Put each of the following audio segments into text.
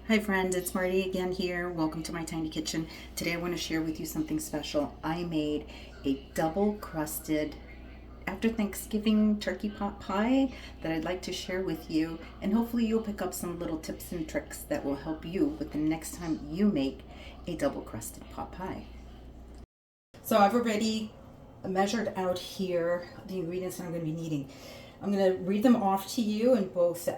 Hi friends, it's Marty again here. Welcome to my tiny kitchen. Today I want to share with you something special. I made a double crusted after Thanksgiving turkey pot pie that I'd like to share with you, and hopefully you'll pick up some little tips and tricks that will help you with the next time you make a double crusted pot pie. So I've already measured out here the ingredients that I'm going to be needing. I'm going to read them off to you in both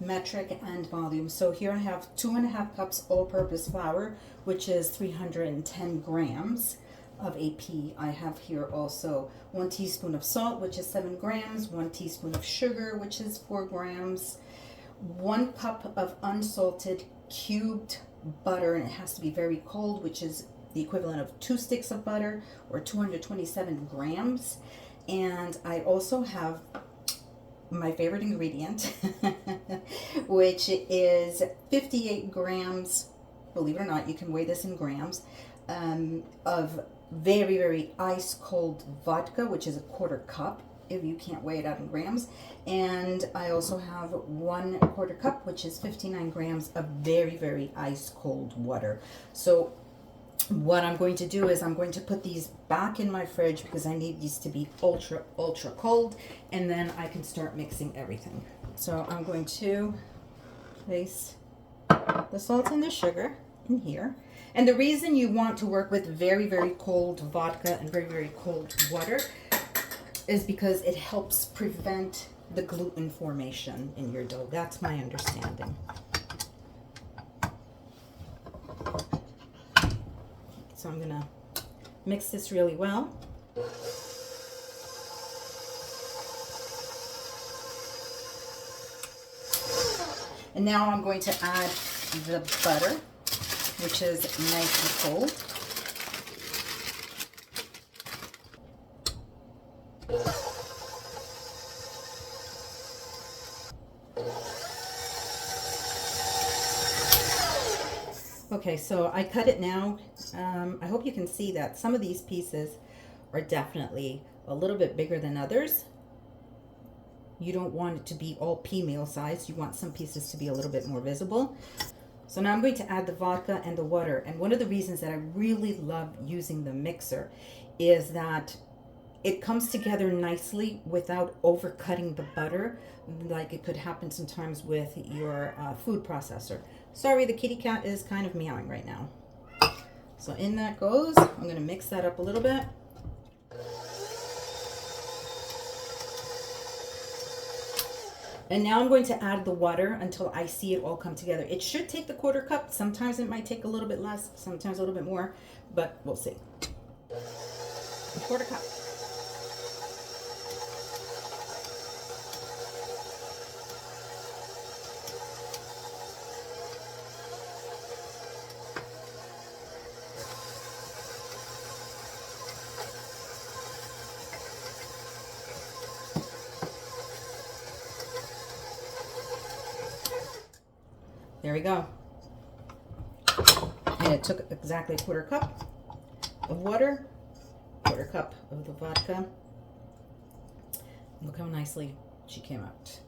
metric and volume. So here I have 2.5 cups all-purpose flour, which is 310 grams of AP. I have here also 1 teaspoon of salt, which is 7 grams, 1 teaspoon of sugar, which is 4 grams, 1 cup of unsalted cubed butter, and it has to be very cold, which is the equivalent of 2 sticks of butter or 227 grams. And I also have my favorite ingredient, which is 58 grams, believe it or not, you can weigh this in grams, of very, very ice cold vodka, which is a 1/4 cup if you can't weigh it out in grams. And I also have 1/4 cup, which is 59 grams of very, very ice cold water. So what I'm going to do is I'm going to put these back in my fridge because I need these to be ultra cold, and then I can start mixing everything. So I'm going to place the salt and the sugar in here. And the reason you want to work with very, very cold vodka and very, very cold water is because it helps prevent the gluten formation in your dough. That's my understanding. So I'm gonna mix this really well. And now I'm going to add the butter, which is nice and cold. Okay, so I cut it now. I hope you can see that some of these pieces are definitely a little bit bigger than others. You don't want it to be all pea meal size. You want some pieces to be a little bit more visible. So now I'm going to add the vodka and the water. And one of the reasons that I really love using the mixer is that it comes together nicely without overcutting the butter, like it could happen sometimes with your food processor. Sorry, the kitty cat is kind of meowing right now. So in that goes. I'm going to mix that up a little bit. And now I'm going to add the water until I see it all come together. It should take the 1/4 cup. Sometimes it might take a little bit less, sometimes a little bit more, but we'll see. 1/4 cup. There we go. And it took exactly 1/4 cup of water, 1/4 cup of the vodka. Look how nicely she came out.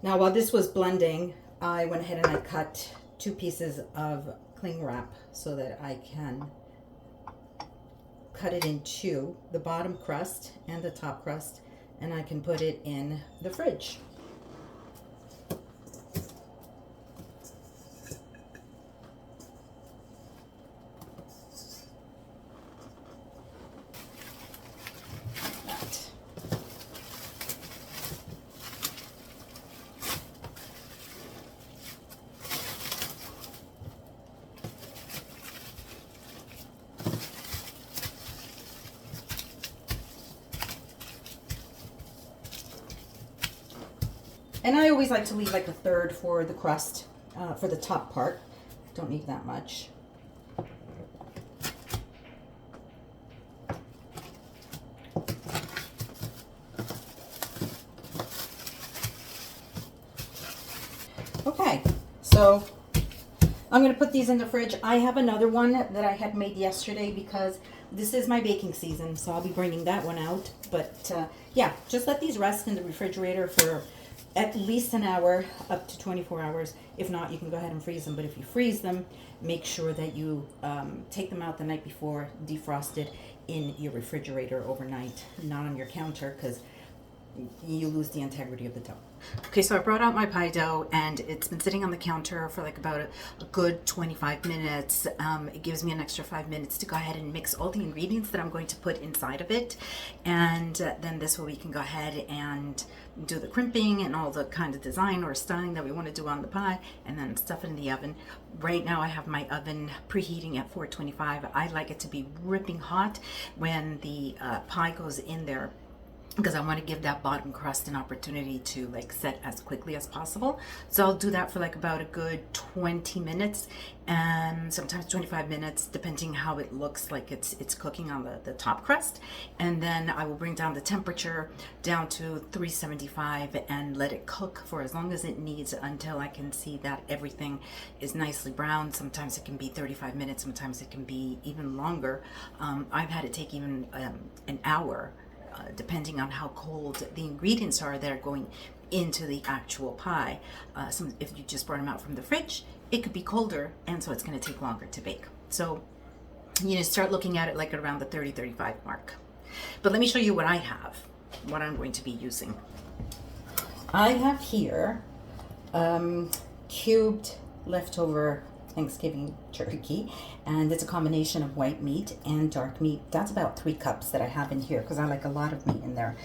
Now, while this was blending, I went ahead and I cut 2 pieces of cling wrap so that I can cut it in 2, the bottom crust and the top crust, and I can put it in the fridge. And I always like to leave like 1/3 for the crust, for the top part. Don't need that much. Okay, so I'm going to put these in the fridge. I have another one that I had made yesterday because this is my baking season, so I'll be bringing that one out. But yeah, just let these rest in the refrigerator for at least an hour, up to 24 hours. If not, you can go ahead and freeze them. But if you freeze them, make sure that you take them out the night before, defrosted in your refrigerator overnight, not on your counter, because you lose the integrity of the dough. Okay, so I brought out my pie dough and it's been sitting on the counter for like about a good 25 minutes. It gives me an extra 5 minutes to go ahead and mix all the ingredients that I'm going to put inside of it. And then this way we can go ahead and do the crimping and all the kind of design or styling that we want to do on the pie, and then stuff it in the oven. Right now I have my oven preheating at 425. I like it to be ripping hot when the pie goes in there, because I want to give that bottom crust an opportunity to like set as quickly as possible. So I'll do that for like about a good 20 minutes and sometimes 25 minutes, depending how it looks like it's cooking on the top crust. And then I will bring down the temperature down to 375 and let it cook for as long as it needs until I can see that everything is nicely brown. Sometimes it can be 35 minutes, sometimes it can be even longer. I've had it take even an hour, depending on how cold the ingredients are that are going into the actual pie. If you just brought them out from the fridge, it could be colder, and so it's going to take longer to bake. So you know, start looking at it like around the 30-35 mark. But let me show you what I have, what I'm going to be using. I have here cubed leftover Thanksgiving turkey, and it's a combination of white meat and dark meat. That's about 3 cups that I have in here because I like a lot of meat in there.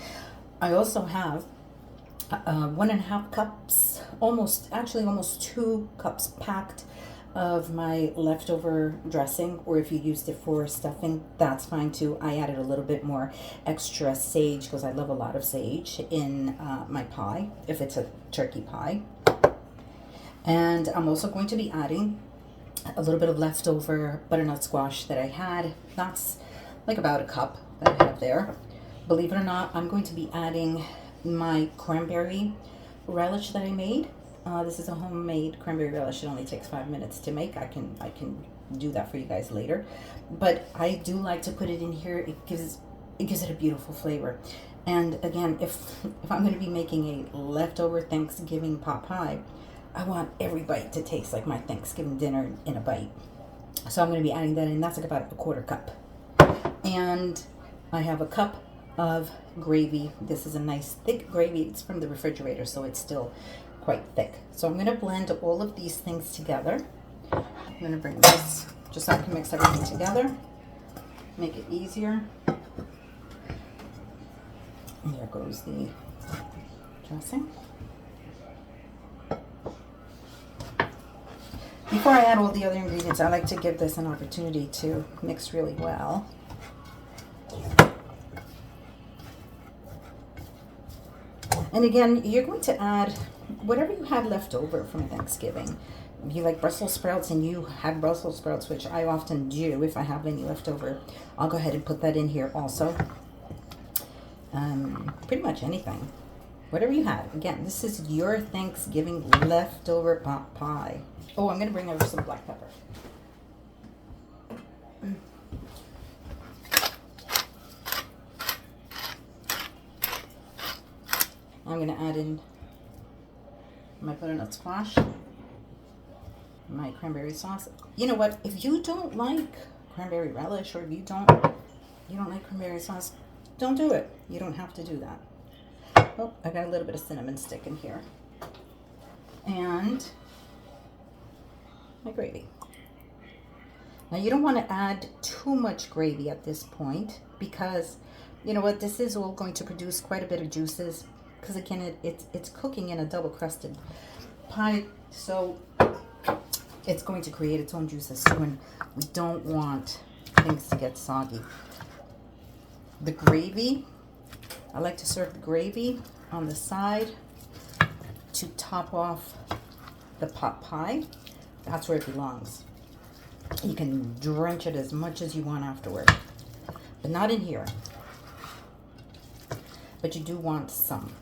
I also have 1.5 cups, almost 2 cups packed of my leftover dressing, or if you used it for stuffing, that's fine too. I added a little bit more extra sage because I love a lot of sage in my pie, if it's a turkey pie. And I'm also going to be adding a little bit of leftover butternut squash that I had. That's like about a cup that I have there. Believe it or not, I'm going to be adding my cranberry relish that I made. This is a homemade cranberry relish. It only takes 5 minutes to make. I can do that for you guys later. But I do like to put it in here. It gives it a beautiful flavor. And again, if I'm going to be making a leftover Thanksgiving pot pie, I want every bite to taste like my Thanksgiving dinner in a bite. So I'm going to be adding that in. That's like about a 1/4 cup. And I have a cup of gravy. This is a nice thick gravy. It's from the refrigerator, so it's still quite thick. So I'm going to blend all of these things together. I'm going to bring this just so I can mix everything together, make it easier. And there goes the dressing. Before I add all the other ingredients, I like to give this an opportunity to mix really well. And again, you're going to add whatever you had left over from Thanksgiving. If you like Brussels sprouts and you had Brussels sprouts, which I often do if I have any left over, I'll go ahead and put that in here also. Pretty much anything. Whatever you had. Again, this is your Thanksgiving leftover pot pie. Oh, I'm going to bring over some black pepper. I'm going to add in my butternut squash, my cranberry sauce. You know what? If you don't like cranberry relish, or if you don't like cranberry sauce, don't do it. You don't have to do that. Oh, I got a little bit of cinnamon stick in here. And my gravy. Now you don't want to add too much gravy at this point, because you know what, this is all going to produce quite a bit of juices, because again it's cooking in a double crusted pie, so it's going to create its own juices too, and we don't want things to get soggy. The gravy, I like to serve the gravy on the side to top off the pot pie. That's where it belongs. You can drench it as much as you want afterward, but not in here. But you do want some.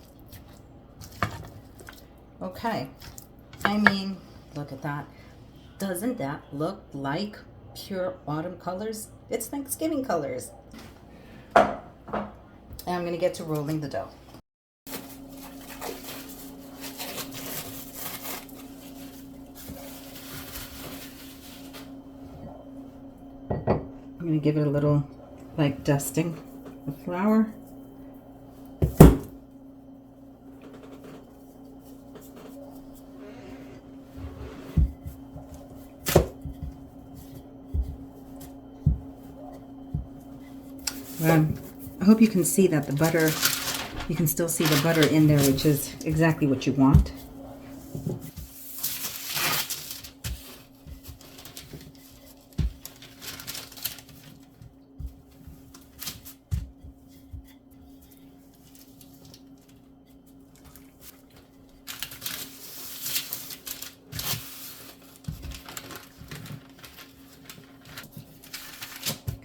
Okay. I mean, look at that. Doesn't that look like pure autumn colors? It's Thanksgiving colors. And I'm going to get to rolling the dough. going to give it a little like dusting of flour. I hope you can see that the butter, you can still see the butter in there, which is exactly what you want.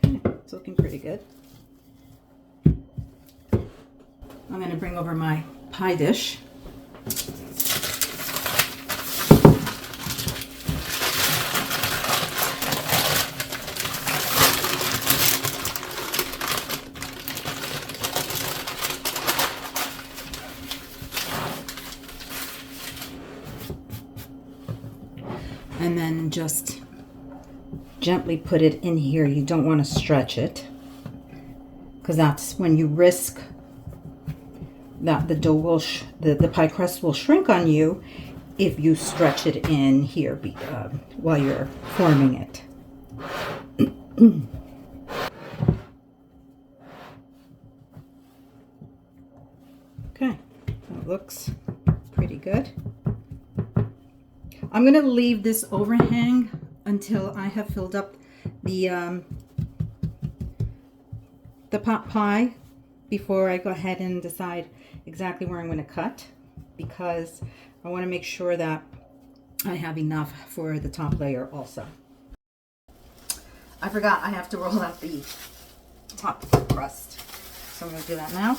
Okay, it's looking pretty good. I'm going to bring over my pie dish. And then just gently put it in here. You don't want to stretch it, because that's when you risk that the dough will, the pie crust will shrink on you if you stretch it in here while you're forming it. Okay, that looks pretty good. I'm gonna leave this overhang until I have filled up the pot pie before I go ahead and decide exactly where I'm going to cut, because I want to make sure that I have enough for the top layer also. I forgot I have to roll out the top crust, so I'm going to do that now.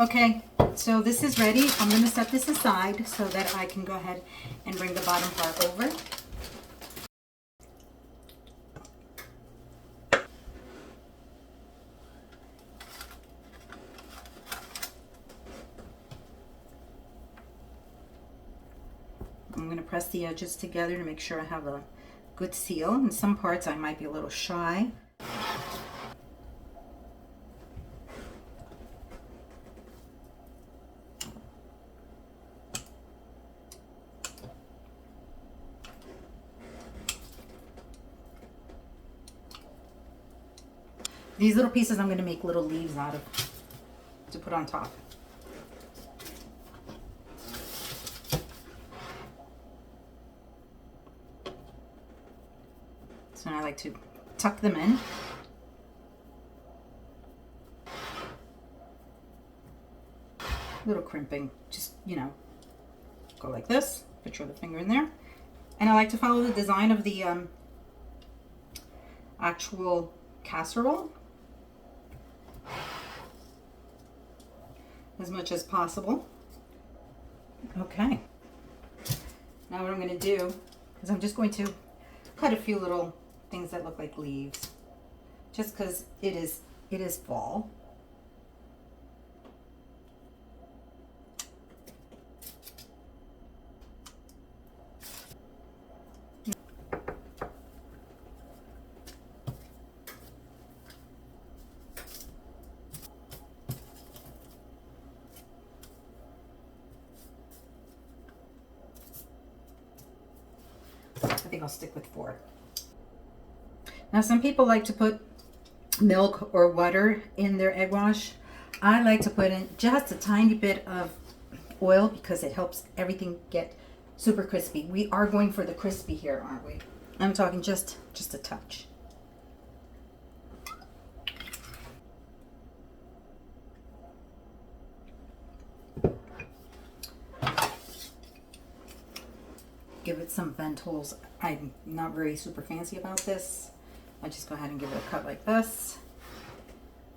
Okay, so this is ready. I'm going to set this aside so that I can go ahead and bring the bottom part over. I'm going to press the edges together to make sure I have a good seal. In some parts I might be a little shy. These little pieces I'm going to make little leaves out of to put on top. So I like to tuck them in. Little crimping, just, you know, go like this, put your other finger in there. And I like to follow the design of the actual casserole as much as possible. Okay. Now what I'm going to do is I'm just going to cut a few little things that look like leaves, just because it is fall. I think I'll stick with 4. Now some people like to put milk or water in their egg wash. I like to put in just a tiny bit of oil because it helps everything get super crispy. We are going for the crispy here, aren't we? I'm talking just a touch. Give it some vent holes. I'm not very super fancy about this. I just go ahead and give it a cut like this.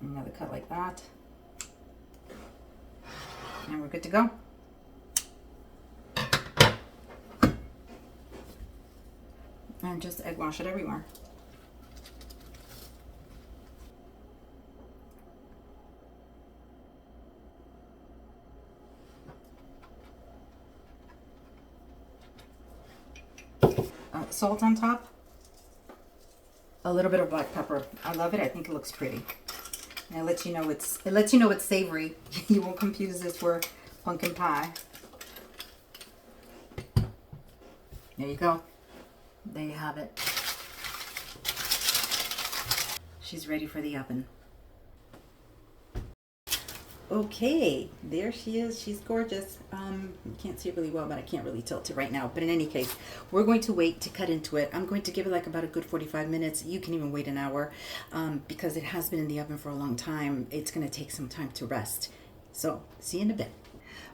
Another cut like that. And we're good to go. And just egg wash it everywhere. salt on top, a little bit of black pepper. I love it. I think it looks pretty. And it lets you know it's savory. You won't confuse this for pumpkin pie. There you go. There you have it. She's ready for the oven. Okay, there she is. She's gorgeous. You can't see it really well, but I can't really tilt it right now. But in any case, we're going to wait to cut into it. I'm going to give it like about a good 45 minutes. You can even wait an hour because it has been in the oven for a long time. It's going to take some time to rest. So, see you in a bit.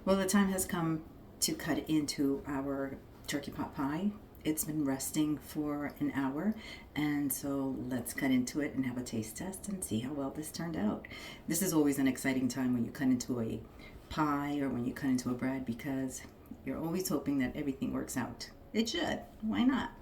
Well, the time has come to cut into our turkey pot pie. It's been resting for an hour, and so let's cut into it and have a taste test and see how well this turned out. This is always an exciting time when you cut into a pie or when you cut into a bread because you're always hoping that everything works out. It should. Why not?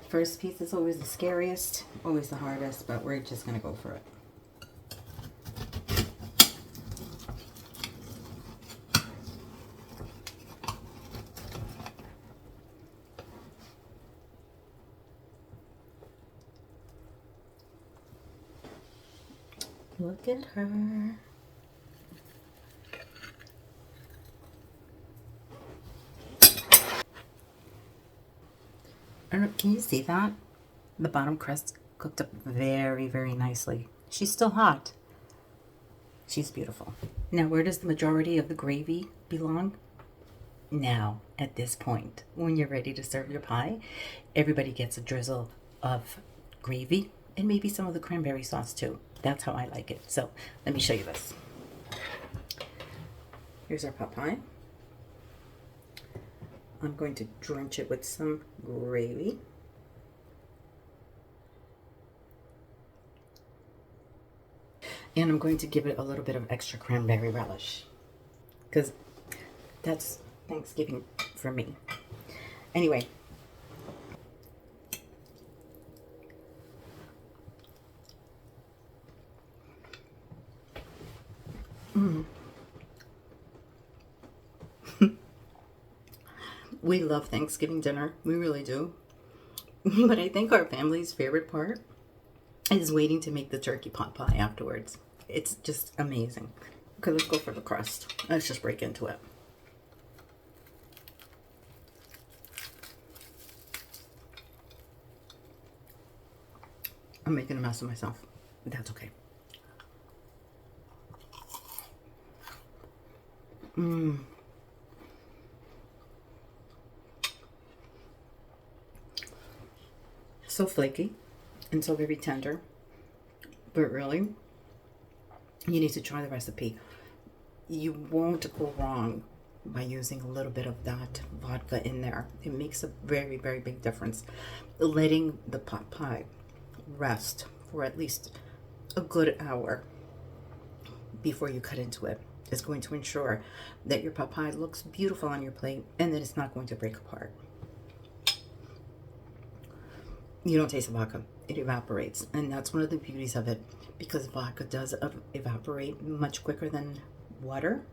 First piece is always the scariest, always the hardest, but we're just going to go for it. Look at her. Can you see that? The bottom crust cooked up very, very nicely. She's still hot. She's beautiful. Now, where does the majority of the gravy belong? Now, at this point, when you're ready to serve your pie, everybody gets a drizzle of gravy and maybe some of the cranberry sauce too. That's how I like it. So, let me show you this. Here's our pot pie. I'm going to drench it with some gravy. And I'm going to give it a little bit of extra cranberry relish because that's Thanksgiving for me. Anyway. We love Thanksgiving dinner. We really do. But I think our family's favorite part is waiting to make the turkey pot pie afterwards. It's just amazing. Okay, let's go for the crust. Let's just break into it. I'm making a mess of myself, but that's okay. So flaky and so very tender, but really, you need to try the recipe. You won't go wrong by using a little bit of that vodka in there. It makes a very, very big difference. Letting the pot pie rest for at least a good hour before you cut into it is going to ensure that your pot pie looks beautiful on your plate and that it's not going to break apart. You don't taste the vodka, it evaporates, and that's one of the beauties of it, because vodka does evaporate much quicker than water.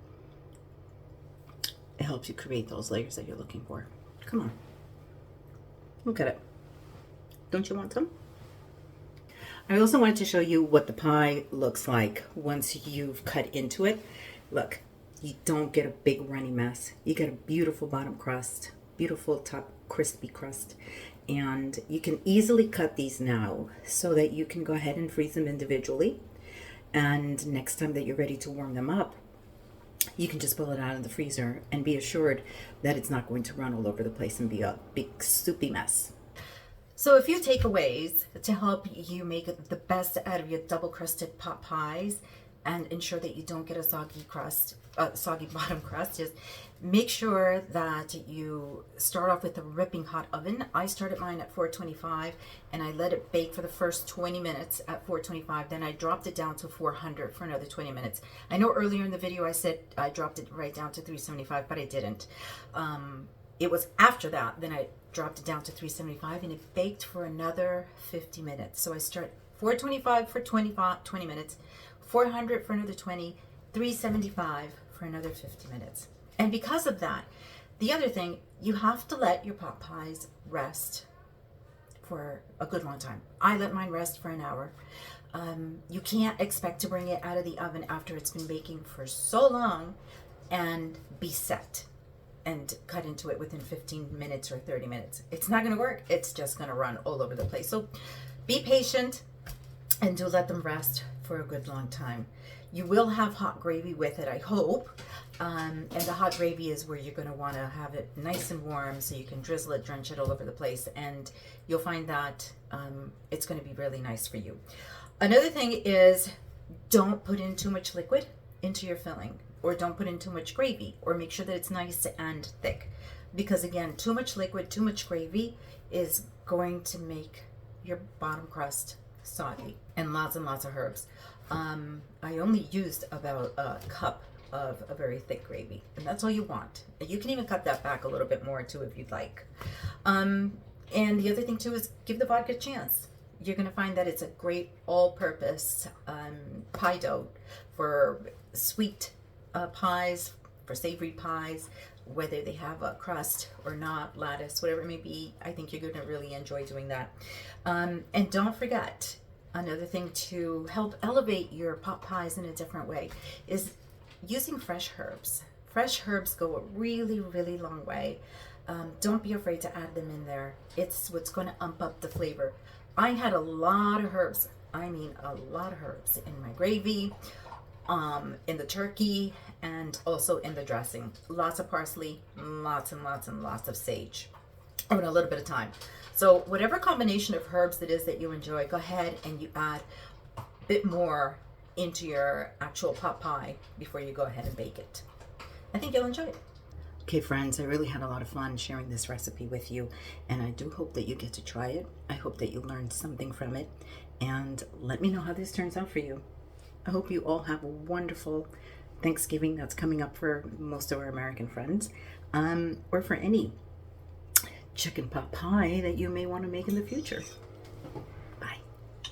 It helps you create those layers that you're looking for. Come on, look at it. Don't you want some? I also wanted to show you what the pie looks like once you've cut into it. Look, you don't get a big runny mess. You get a beautiful bottom crust, beautiful top crispy crust. And you can easily cut these now so that you can go ahead and freeze them individually. And next time that you're ready to warm them up, you can just pull it out of the freezer and be assured that it's not going to run all over the place and be a big soupy mess. So a few takeaways to help you make the best out of your double crusted pot pies. and ensure that you don't get a soggy crust, soggy bottom crust. Just make sure that you start off with a ripping hot oven. I started mine at 425 and I let it bake for the first 20 minutes at 425. Then I dropped it down to 400 for another 20 minutes. I know earlier in the video I said I dropped it right down to 375, but I didn't. It was after that, then I dropped it down to 375 and it baked for another 50 minutes. So I start 425 for 20 minutes, 400 for another 20, 375 for another 50 minutes. And because of that, the other thing, you have to let your pot pies rest for a good long time. I let mine rest for an hour. You can't expect to bring it out of the oven after it's been baking for so long and be set and cut into it within 15 minutes or 30 minutes. It's not going to work. It's just going to run all over the place. So be patient and do let them rest for a good long time. You will have hot gravy with it, I hope. And the hot gravy is where you're going to want to have it nice and warm so you can drizzle it, drench it all over the place. And you'll find that it's going to be really nice for you. Another thing is, don't put in too much liquid into your filling, or don't put in too much gravy, or make sure that it's nice and thick. Because again, too much liquid, too much gravy is going to make your bottom crust soggy. And lots of herbs. I only used about a cup of a very thick gravy, and that's all you want. You can even cut that back a little bit more too if you'd like. And the other thing too is give the vodka a chance. You're going to find that it's a great all-purpose pie dough for sweet pies, for savory pies, whether they have a crust or not, lattice, whatever it may be. I think you're going to really enjoy doing that. And don't forget, another thing to help elevate your pot pies in a different way is using fresh herbs. Fresh herbs go a really long way. Don't be afraid to add them in there. It's what's going to amp up the flavor. I had a lot of herbs. I mean, a lot of herbs in my gravy, in the turkey, and also in the dressing. Lots of parsley, lots and lots of sage, in a little bit of time. So whatever combination of herbs it is that you enjoy, go ahead and you add a bit more into your actual pot pie before you go ahead and bake it. I think you'll enjoy it. Okay friends, I really had a lot of fun sharing this recipe with you, and I do hope that you get to try it. I hope that you learned something from it, and let me know how this turns out for you. I hope you all have a wonderful Thanksgiving that's coming up for most of our American friends, or for any chicken pot pie that you may want to make in the future.